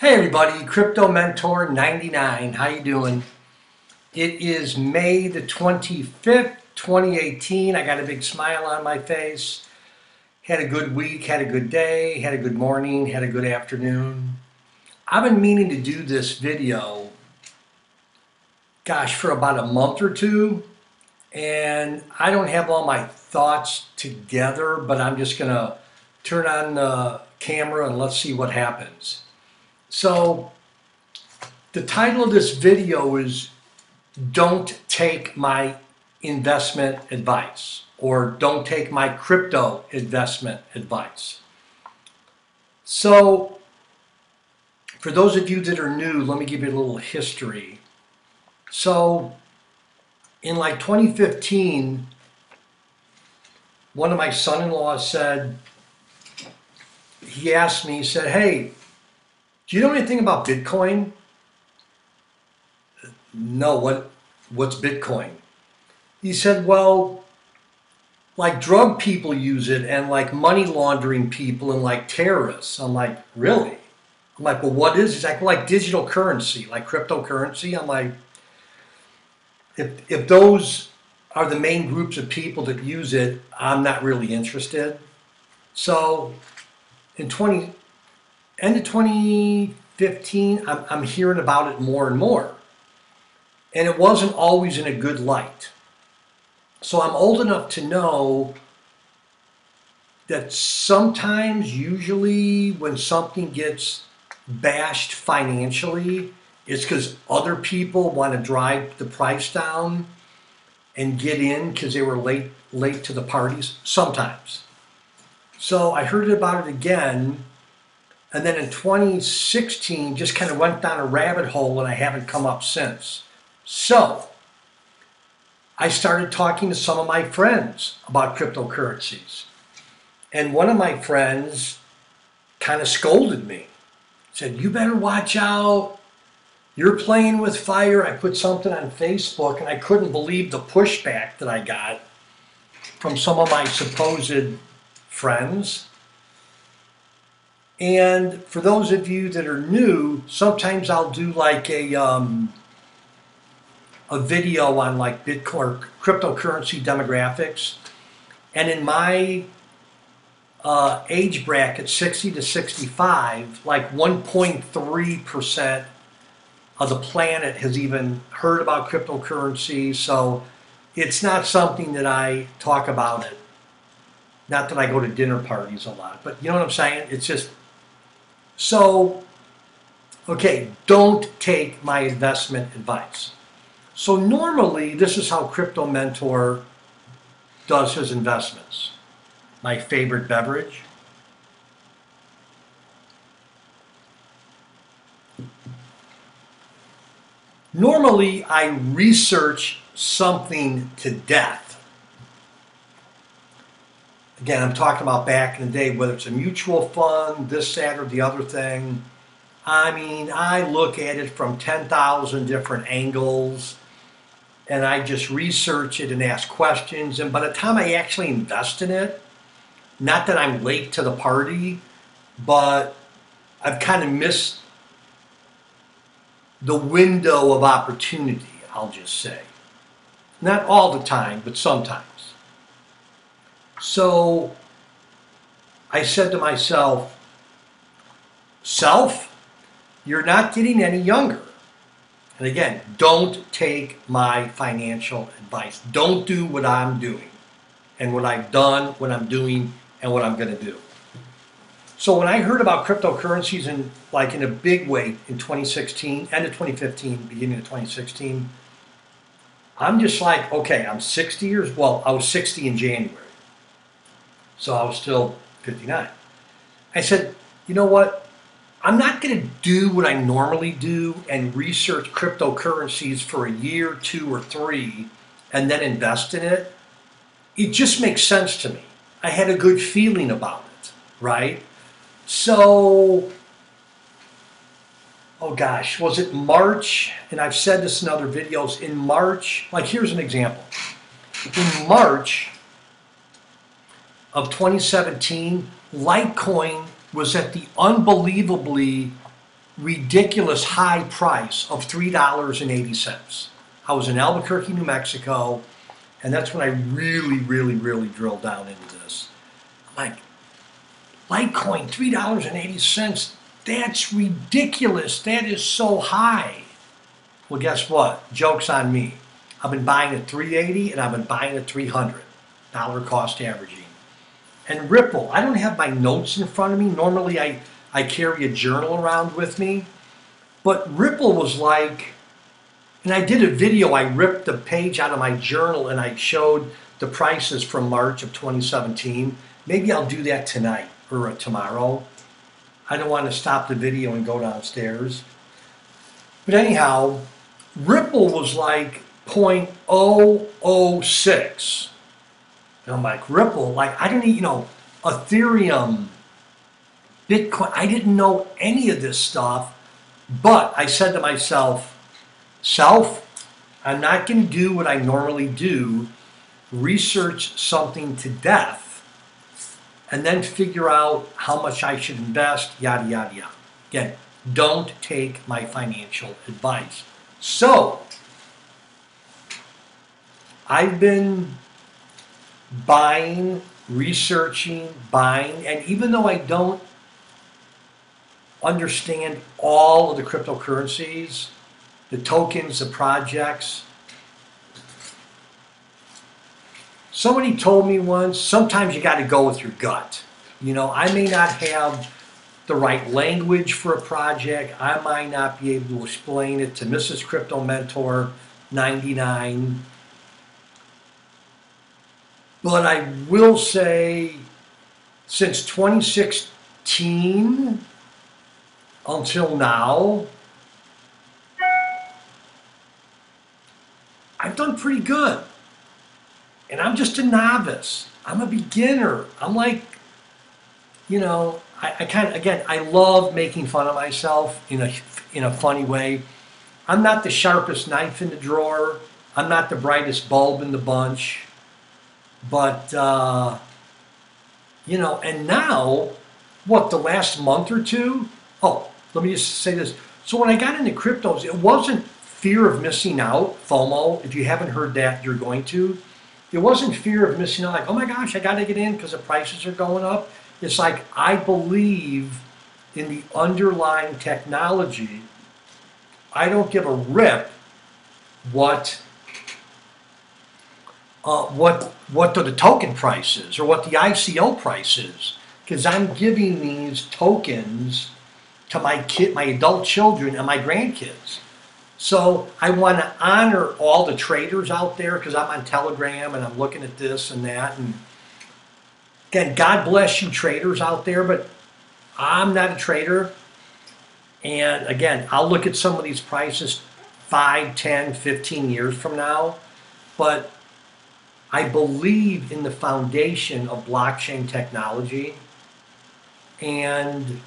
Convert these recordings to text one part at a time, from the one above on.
Hey everybody, Crypto Mentor 99. How you doing? It is May the 25th, 2018. I got a big smile on my face. Had a good week, had a good day, had a good morning, had a good afternoon. I've been meaning to do this video, for about a month or two, and I don't have all my thoughts together, but I'm just gonna turn on the camera and let's see what happens. So, the title of this video is Don't Take My Investment Advice, or Don't Take My Crypto Investment Advice. So, for those of you that are new, let me give you a little history. So, in like 2015, one of my son-in-laws said, he asked me, he said, hey, do you know anything about Bitcoin? No, what's Bitcoin? He said, well, like drug people use it and like money laundering people and like terrorists. I'm like, really? I'm like, well, what is it? He's like digital currency, like cryptocurrency. I'm like, if those are the main groups of people that use it, I'm not really interested. So in end of 2015, I'm hearing about it more and more. And it wasn't always in a good light. So I'm old enough to know that sometimes, usually, when something gets bashed financially, it's because other people want to drive the price down and get in because they were late to the parties, sometimes. So I heard about it again, and then in 2016, just kind of went down a rabbit hole and I haven't come up since. So, I started talking to some of my friends about cryptocurrencies. And one of my friends kind of scolded me. Said, you better watch out. You're playing with fire. I put something on Facebook and I couldn't believe the pushback that I got from some of my supposed friends. And for those of you that are new, sometimes I'll do like a video on like Bitcoin or cryptocurrency demographics, and in my age bracket 60 to 65, like 1.3% of the planet has even heard about cryptocurrency. So it's not something that I talk about it. Not that I go to dinner parties a lot, but you know what I'm saying? It's just so okay, don't take my investment advice. So normally, this is how Crypto Mentor does his investments. My favorite beverage. Normally, I research something to death. Again, I'm talking about back in the day, whether it's a mutual fund, this, that, or the other thing. I mean, I look at it from 10,000 different angles. And I just research it and ask questions. And by the time I actually invest in it, not that I'm late to the party, but I've kind of missed the window of opportunity, I'll just say. Not all the time, but sometimes. So I said to myself, self, you're not getting any younger. And again, don't take my financial advice. Don't do what I'm doing and what I've done, what I'm doing, and what I'm going to do. So when I heard about cryptocurrencies in a big way in 2016, end of 2015, beginning of 2016, I'm just like, okay, I'm 60 years, well, I was 60 in January. So I was still 59. I said, you know what? I'm not going to do what I normally do and research cryptocurrencies for a year, 2 or 3, and then invest in it. It just makes sense to me. I had a good feeling about it, right? So, oh gosh, was it March? And I've said this in other videos. In March, like here's an example. In March of 2017, Litecoin was at the unbelievably ridiculous high price of $3.80. I was in Albuquerque, New Mexico, and that's when I really, really, really drilled down into this. I'm like, Litecoin, $3.80. That's ridiculous. That is so high. Well, guess what? Joke's on me. I've been buying at 380 and I've been buying at $300 cost averaging. And Ripple, I don't have my notes in front of me. Normally I carry a journal around with me. But Ripple was like, and I did a video, I ripped the page out of my journal and I showed the prices from March of 2017. Maybe I'll do that tonight or tomorrow. I don't want to stop the video and go downstairs. But anyhow, Ripple was like 0.006. And I'm like, Ripple, like I didn't, Ethereum, Bitcoin, I didn't know any of this stuff. But I said to myself, I'm not going to do what I normally do, research something to death, and then figure out how much I should invest, yada, yada, yada. Again, don't take my financial advice. So, I've been buying, researching, buying, and even though I don't understand all of the cryptocurrencies, the tokens, the projects, somebody told me once, sometimes you got to go with your gut. I may not have the right language for a project. I might not be able to explain it to Mrs. Crypto Mentor 99. But I will say, since 2016 until now, I've done pretty good. And I'm just a novice. I'm a beginner. I'm like, I kind of, again, I love making fun of myself in a funny way. I'm not the sharpest knife in the drawer. I'm not the brightest bulb in the bunch. But, and now, the last month or two? Oh, let me just say this. So when I got into cryptos, it wasn't fear of missing out, FOMO. If you haven't heard that, you're going to. It wasn't fear of missing out, like, oh my gosh, I got to get in because the prices are going up. It's like, I believe in the underlying technology. I don't give a rip what the token price is or what the ICO price is, because I'm giving these tokens to my adult children and my grandkids. So I want to honor all the traders out there, because I'm on Telegram and I'm looking at this and that. And again, God bless you traders out there, but I'm not a trader. And again, I'll look at some of these prices 5, 10, 15 years from now. But I believe in the foundation of blockchain technology. And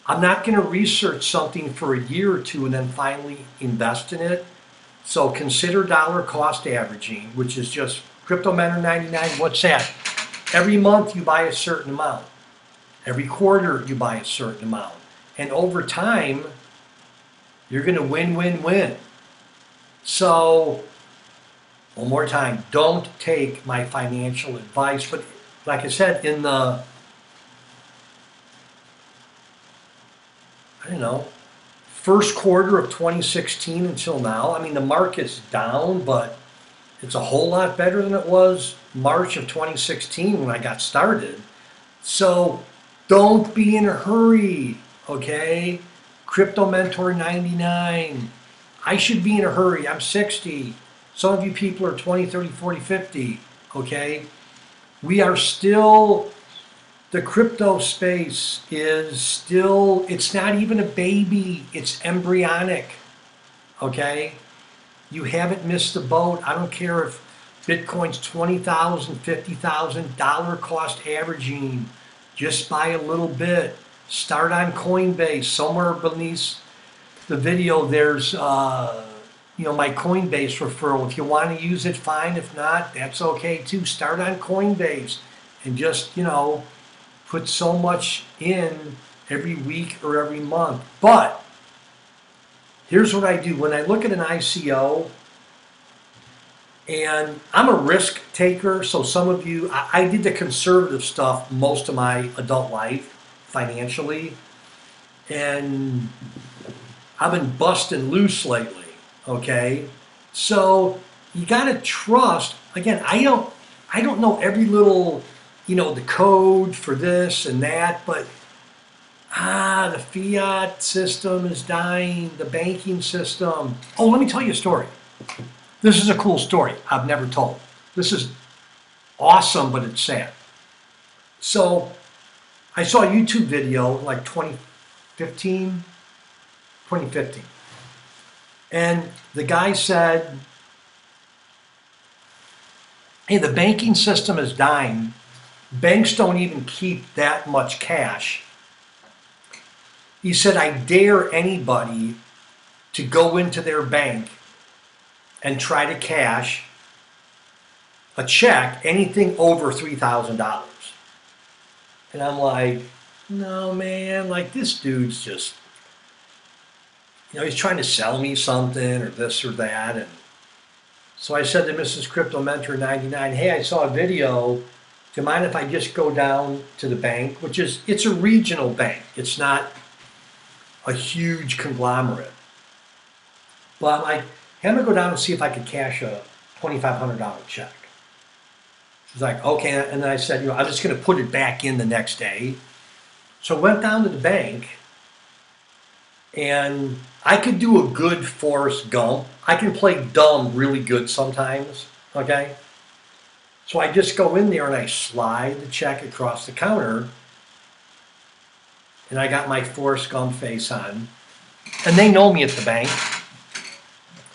I'm not going to research something for a year or two and then finally invest in it. So consider dollar cost averaging, which is just Crypto Mentor 99. What's that? Every month you buy a certain amount. Every quarter you buy a certain amount. And over time, you're going to win, win, win. So, one more time, don't take my financial advice. But like I said, in the first quarter of 2016 until now, I mean, the market's down, but it's a whole lot better than it was March of 2016 when I got started. So don't be in a hurry, okay? Crypto Mentor 99. I should be in a hurry. I'm 60. Some of you people are 20, 30, 40, 50, okay? We are still... The crypto space is still, it's not even a baby, it's embryonic, okay? You haven't missed the boat. I don't care if Bitcoin's $20,000, $50,000 cost averaging. Just buy a little bit. Start on Coinbase. Somewhere beneath the video, there's, my Coinbase referral. If you want to use it, fine. If not, that's okay too. Start on Coinbase and just, put so much in every week or every month. But Here's what I do. When I look at an ICO, and I'm a risk taker, so some of you, I did the conservative stuff most of my adult life financially, and I've been busting loose lately, okay? So you gotta trust, again, I don't know every little, the code for this and that, but the fiat system is dying, the banking system. Oh, let me tell you a story. This is a cool story I've never told. This is awesome, but it's sad. So I saw a YouTube video like 2015, and the guy said, hey, the banking system is dying. Banks don't even keep that much cash. He said, I dare anybody to go into their bank and try to cash a check, anything over $3,000. And I'm like, no, man, like this dude's just, he's trying to sell me something or this or that. And so I said to Mrs. Crypto Mentor 99, hey, I saw a video. Do you mind if I just go down to the bank? It's a regional bank. It's not a huge conglomerate. But I'm like, hey, I'm gonna go down and see if I could cash a $2,500 check. She's like, okay. And then I said, I'm just gonna put it back in the next day. So I went down to the bank, and I could do a good Forrest Gump. I can play dumb really good sometimes, okay? So I just go in there and I slide the check across the counter, and I got my Forrest Gump face on. And they know me at the bank.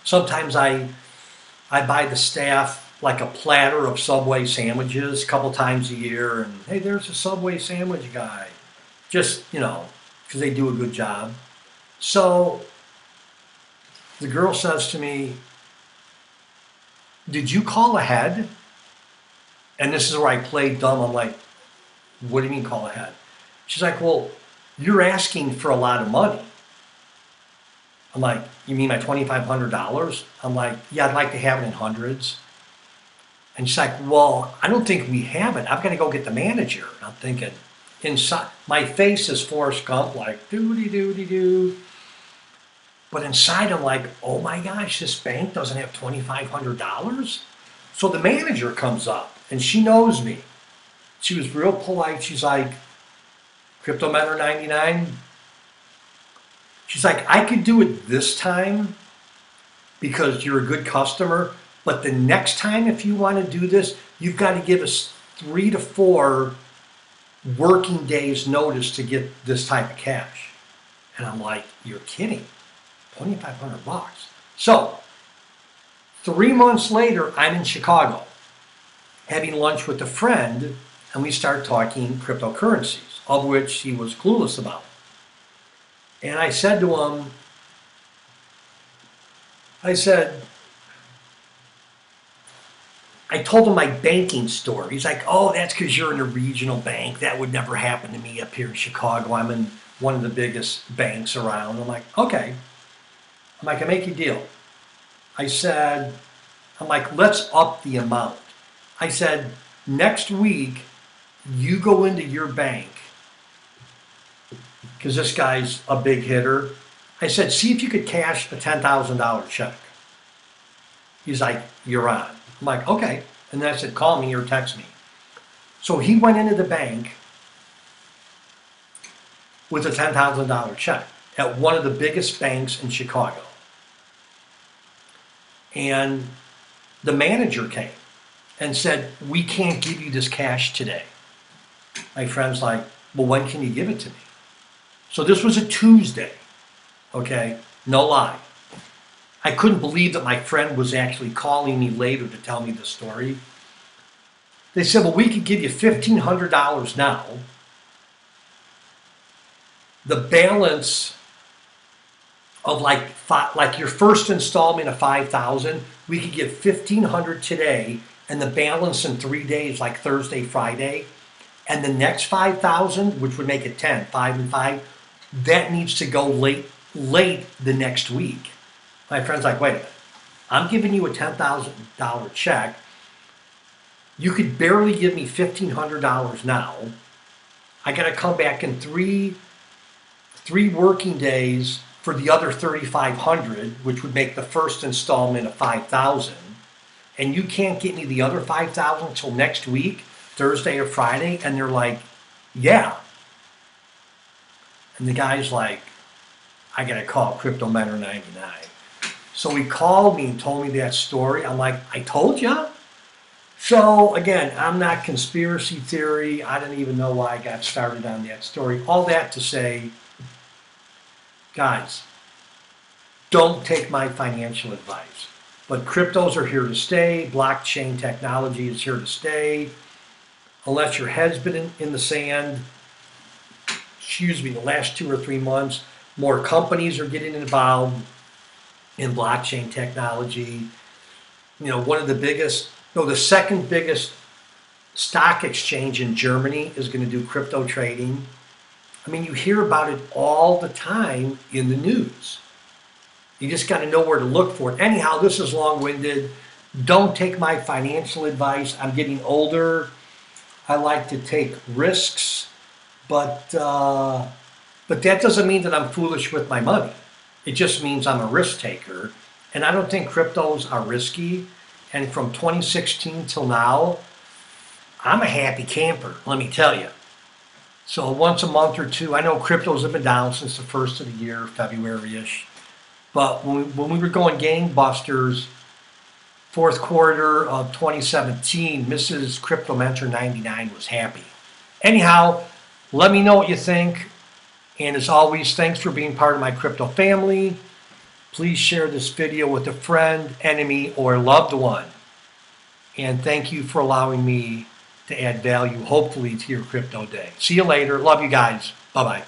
Sometimes I buy the staff like a platter of Subway sandwiches a couple times a year, and hey, there's a Subway sandwich guy. Just, because they do a good job. So the girl says to me, did you call ahead? And this is where I play dumb. I'm like, what do you mean call ahead? She's like, well, you're asking for a lot of money. I'm like, you mean my $2,500? I'm like, yeah, I'd like to have it in hundreds. And she's like, well, I don't think we have it. I've got to go get the manager. And I'm thinking, inside, my face is Forrest Gump, like, doody-doody-doo. But inside, I'm like, oh my gosh, this bank doesn't have $2,500? So the manager comes up, and she knows me. She was real polite. She's like, Crypto Mentor 99? She's like, I could do it this time because you're a good customer, but the next time if you want to do this, you've got to give us 3 to 4 working days notice to get this type of cash. And I'm like, you're kidding. $2,500. So 3 months later, I'm in Chicago having lunch with a friend, and we start talking cryptocurrencies, of which he was clueless about. And I said to him, I told him my banking story. He's like, oh, that's because you're in a regional bank. That would never happen to me up here in Chicago. I'm in one of the biggest banks around. I'm like, okay. I'm like, I make you a deal. I'm like, let's up the amount. I said, next week, you go into your bank, because this guy's a big hitter. I said, see if you could cash a $10,000 check. He's like, you're on. I'm like, okay. And then I said, call me or text me. So he went into the bank with a $10,000 check at one of the biggest banks in Chicago. And the manager came and said, we can't give you this cash today. My friend's like, well, when can you give it to me? So this was a Tuesday, okay? No lie. I couldn't believe that my friend was actually calling me later to tell me the story. They said, well, we could give you $1,500 now. The balance of like your first installment of $5,000, we could give $1,500 today, and the balance in 3 days, like Thursday, Friday, and the next $5,000, which would make it 10, 5 and 5, that needs to go late late the next week. My friend's like, wait a minute, I'm giving you a $10,000 check. You could barely give me $1,500 now. I got to come back in three working days for the other 3,500, which would make the first installment of 5,000. And you can't get me the other 5,000 until next week, Thursday or Friday. And they're like, yeah. And the guy's like, I got to call Crypto Mentor 99. So he called me and told me that story. I'm like, I told you. So again, I'm not conspiracy theory. I didn't even know why I got started on that story. All that to say, guys, don't take my financial advice. But cryptos are here to stay. Blockchain technology is here to stay. Unless your head's been in the sand, the last 2 or 3 months, more companies are getting involved in blockchain technology. One of the biggest, no, the second biggest stock exchange in Germany is going to do crypto trading. I mean, you hear about it all the time in the news. You just got to know where to look for it. Anyhow, this is long-winded. Don't take my financial advice. I'm getting older. I like to take risks, but that doesn't mean that I'm foolish with my money. It just means I'm a risk taker, and I don't think cryptos are risky. And from 2016 till now, I'm a happy camper, let me tell you. So once a month or two, I know cryptos have been down since the first of the year, February-ish. But when we were going gangbusters, fourth quarter of 2017, Mrs. Crypto Mentor 99 was happy. Anyhow, let me know what you think. And as always, thanks for being part of my crypto family. Please share this video with a friend, enemy, or loved one. And thank you for allowing me to add value, hopefully, to your crypto day. See you later. Love you guys. Bye-bye.